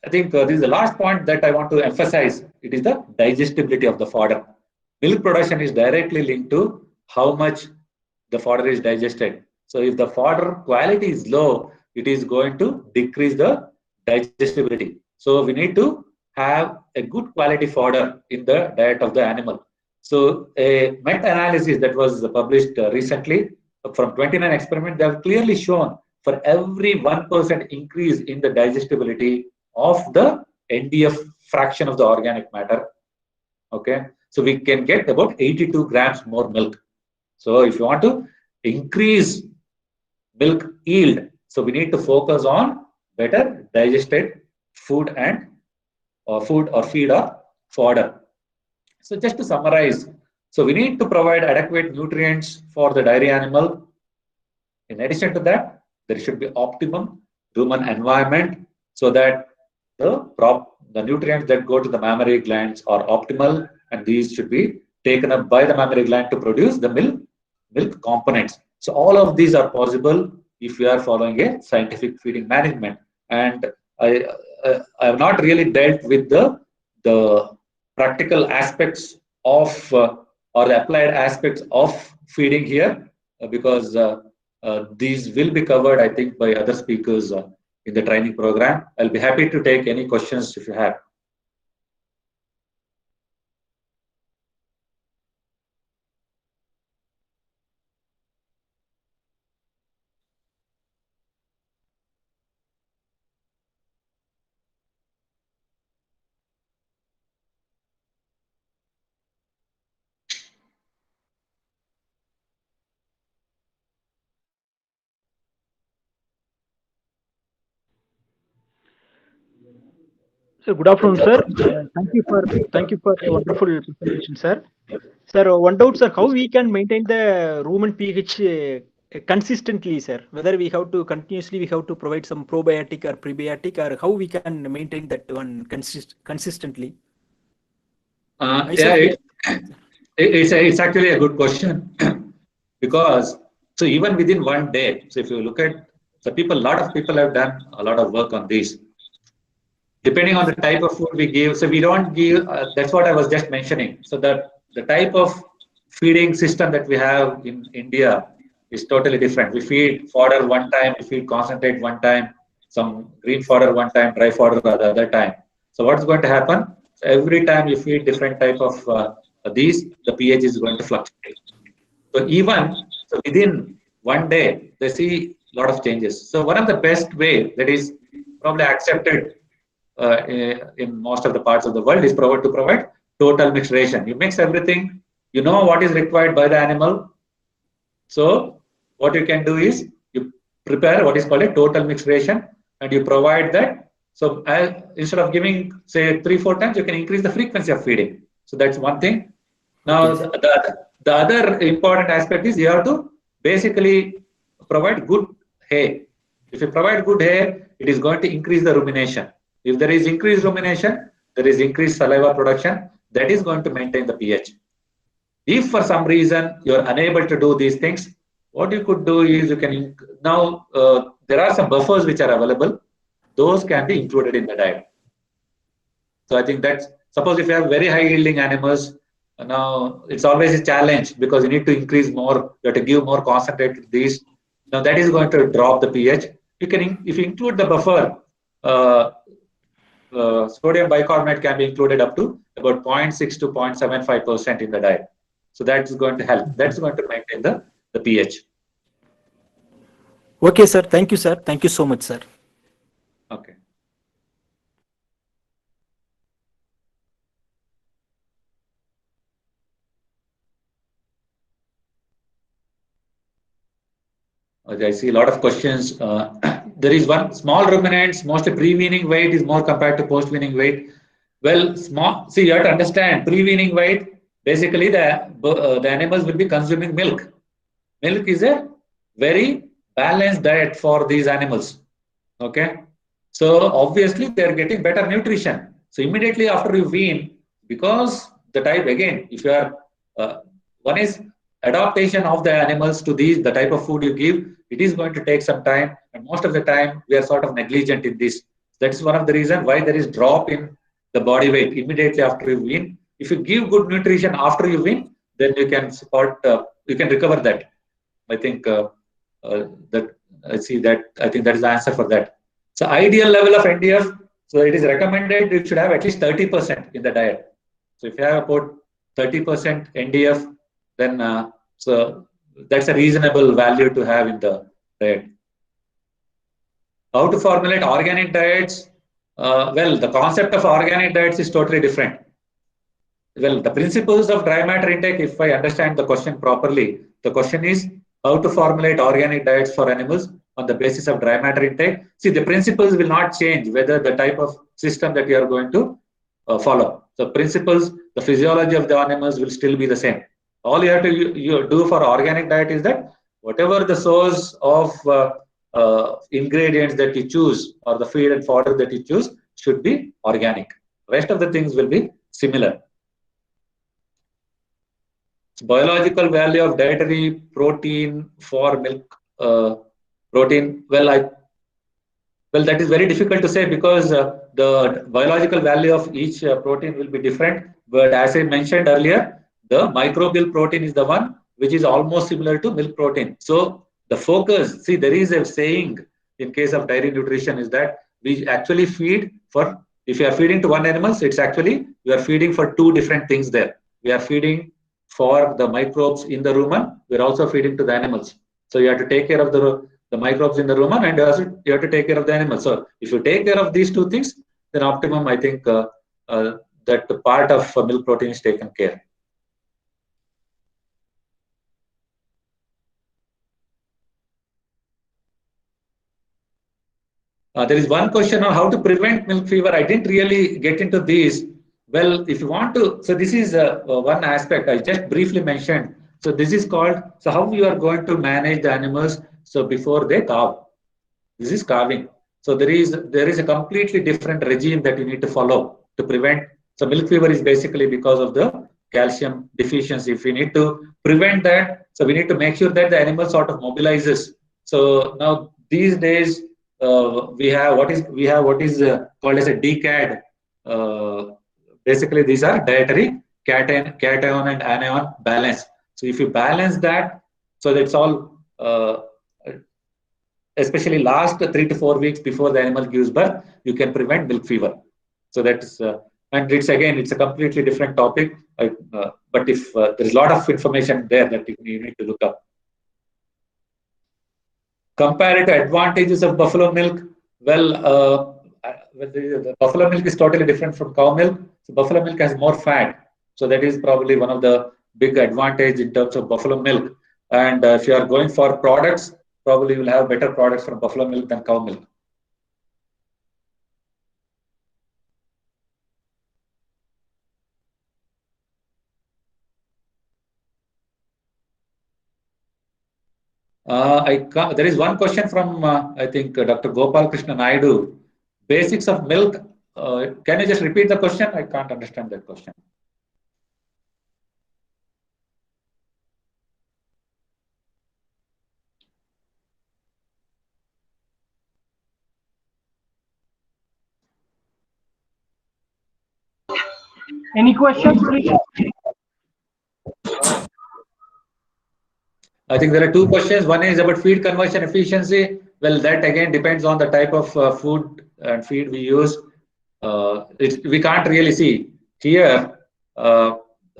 I think this is the last point that I want to emphasize. It is the digestibility of the fodder. Milk production is directly linked to how much the fodder is digested. So if the fodder quality is low, it is going to decrease the digestibility. So we need to have a good quality fodder in the diet of the animal. So a meta-analysis that was published recently from 29 experiments, they have clearly shown for every 1% increase in the digestibility of the NDF fraction of the organic matter, okay, so we can get about 82 grams more milk. So if you want to increase milk yield, so we need to focus on better digested food and feed or fodder. So just to summarize, so we need to provide adequate nutrients for the dairy animal. In addition to that, there should be optimum rumen environment so that the nutrients that go to the mammary glands are optimal, and these should be taken up by the mammary gland to produce the milk components. So all of these are possible if we are following a scientific feeding management. And I have not really dealt with the practical aspects of or the applied aspects of feeding here because these will be covered, I think, by other speakers in the training program. I'll be happy to take any questions if you have. So good afternoon, sir. Thank you for a wonderful presentation, sir. Sir, one doubt, sir, how we can maintain the rumen pH consistently, sir? Whether we have to provide some probiotic or prebiotic, or how we can maintain that one consistently? Yeah, it's actually a good question because so even within one day, so if you look at a lot of people have done a lot of work on this. Depending on the type of food we give, so we don't give. That's what I was just mentioning. So the type of feeding system that we have in India is totally different. We feed fodder one time, we feed concentrate one time, some green fodder one time, dry fodder the other time. So what's going to happen? So every time you feed different type of these, the pH is going to fluctuate. So within one day, they see a lot of changes. So one of the best way that is probably accepted in most of the parts of the world is to provide total mixed ration. You mix everything, you know what is required by the animal. So what you can do is you prepare what is called a total mixed ration and you provide that. So instead of giving say 3-4 times, you can increase the frequency of feeding. So that's one thing. Now the other important aspect is you have to basically provide good hay. If you provide good hay, it is going to increase the rumination. If there is increased rumination, there is increased saliva production, that is going to maintain the pH. If for some reason you are unable to do these things, what you could do is you can now there are some buffers which are available. Those can be included in the diet. So I think that's, suppose if you have very high yielding animals, now it's always a challenge because you need to increase more, you have to give more concentrate to these. Now that is going to drop the pH. You can, if you include the buffer, sodium bicarbonate can be included up to about 0.6 to 0.75% in the diet. So that's going to help. That's going to maintain the pH. Okay, sir. Thank you, sir. Thank you so much, sir. Okay. Okay, I see a lot of questions. There is one small ruminants, mostly pre-weaning weight is more compared to post-weaning weight. Well, small. See, you have to understand pre-weaning weight. Basically, the animals will be consuming milk. Milk is a very balanced diet for these animals. Okay, so obviously they are getting better nutrition. So immediately after you wean, because the type again, if you are one is adaptation of the animals to these the type of food you give, it is going to take some time, and most of the time we are sort of negligent in this. That's one of the reasons why there is drop in the body weight immediately after you wean. If you give good nutrition after you wean, then you can support, you can recover that. I think that I see that. I think that is the answer for that. So ideal level of NDF. So it is recommended it should have at least 30% in the diet. So if you have about 30% NDF, then so that's a reasonable value to have in the diet. How to formulate organic diets? Well, the concept of organic diets is totally different. Well, the principles of dry matter intake, if I understand the question properly, the question is how to formulate organic diets for animals on the basis of dry matter intake. See, the principles will not change whether the type of system that you are going to follow. The principles, the physiology of the animals will still be the same. All you have to you do for organic diet is that whatever the source of ingredients that you choose or the feed and fodder that you choose should be organic. Rest of the things will be similar. Biological value of dietary protein for milk protein. Well, that is very difficult to say because the biological value of each protein will be different. But as I mentioned earlier, the microbial protein is the one which is almost similar to milk protein. So the focus, see, there is a saying in case of dairy nutrition is that we actually feed for, if you are feeding to one animal, so it's actually, you are feeding for two different things there. We are feeding for the microbes in the rumen, we're also feeding to the animals. So you have to take care of the microbes in the rumen, and also you have to take care of the animals. So if you take care of these two things, then optimum, I think that the part of milk protein is taken care. There is one question on how to prevent milk fever. I didn't really get into these. Well, if you want to, so this is one aspect I just briefly mentioned. So this is called, so how you are going to manage the animals so before they calve. This is calving. So there is a completely different regime that you need to follow to prevent. So milk fever is basically because of the calcium deficiency. If we need to prevent that, so we need to make sure that the animal sort of mobilizes. So now these days we have what is called as a DCAD. Basically, these are dietary cation and anion balance. So if you balance that, so that's all. Especially last 3 to 4 weeks before the animal gives birth, you can prevent milk fever. So that's and it's a completely different topic. But if there's a lot of information there that you need to look up. Comparative advantages of buffalo milk. Well, the buffalo milk is totally different from cow milk. So buffalo milk has more fat. So that is probably one of the big advantage in terms of buffalo milk. And if you are going for products, probably you will have better products from buffalo milk than cow milk. There is one question from I think Dr. Gopal Krishna Naidu. Basics of milk Can you just repeat the question? I can't understand that question. Any questions, please? I think there are two questions. One is about feed conversion efficiency. Well, that again depends on the type of food and feed we use. We can't really see here.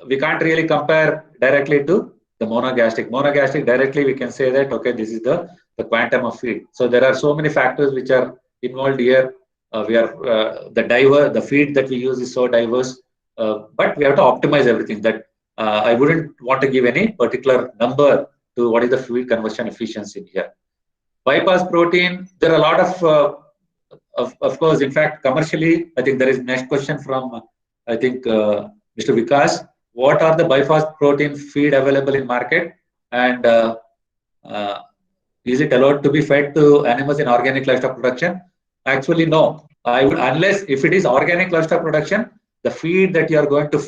We can't really compare directly to the monogastric. Monogastric directly we can say that okay, this is the quantum of feed. So there are so many factors which are involved here. The feed that we use is so diverse, but we have to optimize everything. That I wouldn't want to give any particular number to what is the feed conversion efficiency here. Bypass protein, there are a lot of course, in fact, commercially, I think there is next question from, I think, Mr. Vikas. What are the bypass protein feed available in market? And is it allowed to be fed to animals in organic livestock production? Actually, no. Unless if it is organic livestock production, the feed that you are going to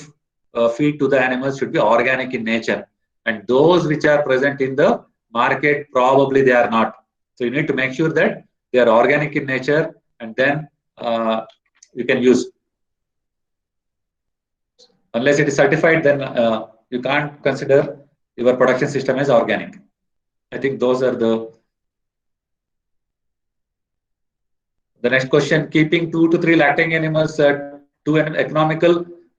feed to the animals should be organic in nature. And those which are present in the market, probably they are not. So you need to make sure that they are organic in nature, and then you can use. Unless it is certified, then you can't consider your production system as organic. I think those are the next question. Keeping 2 to 3 lactating animals to an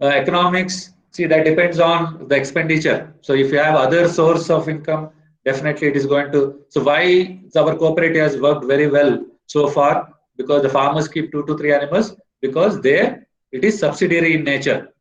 economics. See, that depends on the expenditure. So if you have other source of income, definitely it is going to. So why our cooperative has worked very well so far? Because the farmers keep 2 to 3 animals, because it is subsidiary in nature.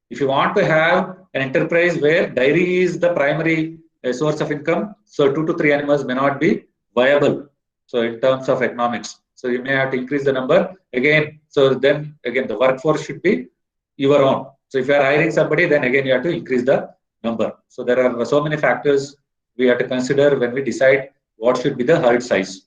If you want to have an enterprise where dairy is the primary source of income, so 2 to 3 animals may not be viable. So in terms of economics, so you may have to increase the number again. So then again, the workforce should be your own. So if you are hiring somebody, then again you have to increase the number. So there are so many factors we have to consider when we decide what should be the herd size.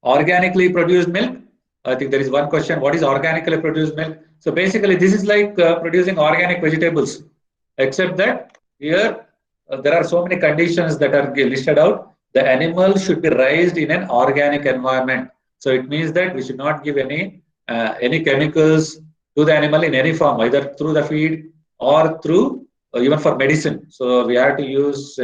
Organically produced milk. I think there is one question. What is organically produced milk? So basically, this is like producing organic vegetables, except that here there are so many conditions that are listed out. The animal should be raised in an organic environment. So it means that we should not give any chemicals to the animal in any form, either through the feed or through even for medicine. So we have to use,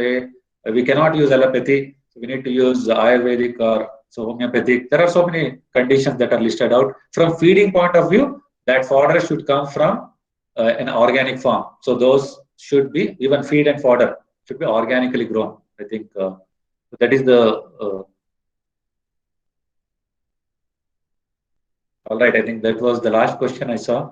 we cannot use allopathy. So we need to use Ayurvedic or homeopathic. There are so many conditions that are listed out. From feeding point of view, that fodder should come from an organic farm. So those should be, even feed and fodder should be organically grown. I think that is the all right. I think that was the last question I saw.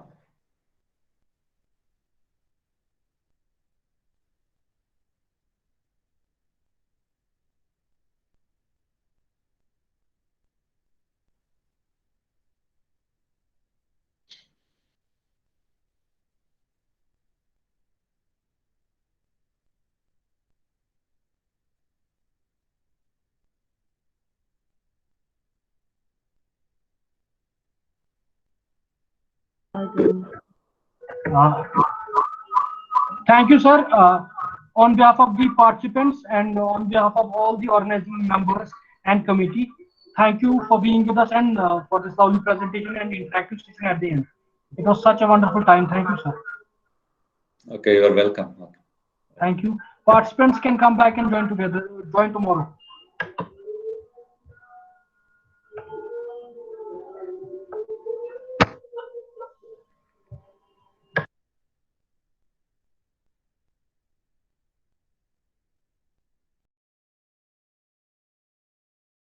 Thank you, sir. On behalf of the participants and on behalf of all the organizing members and committee, thank you for being with us and for this lovely presentation and interactive session at the end. It was such a wonderful time. Thank you, sir. Okay, you are welcome. Okay. Thank you. Participants can come back and join tomorrow.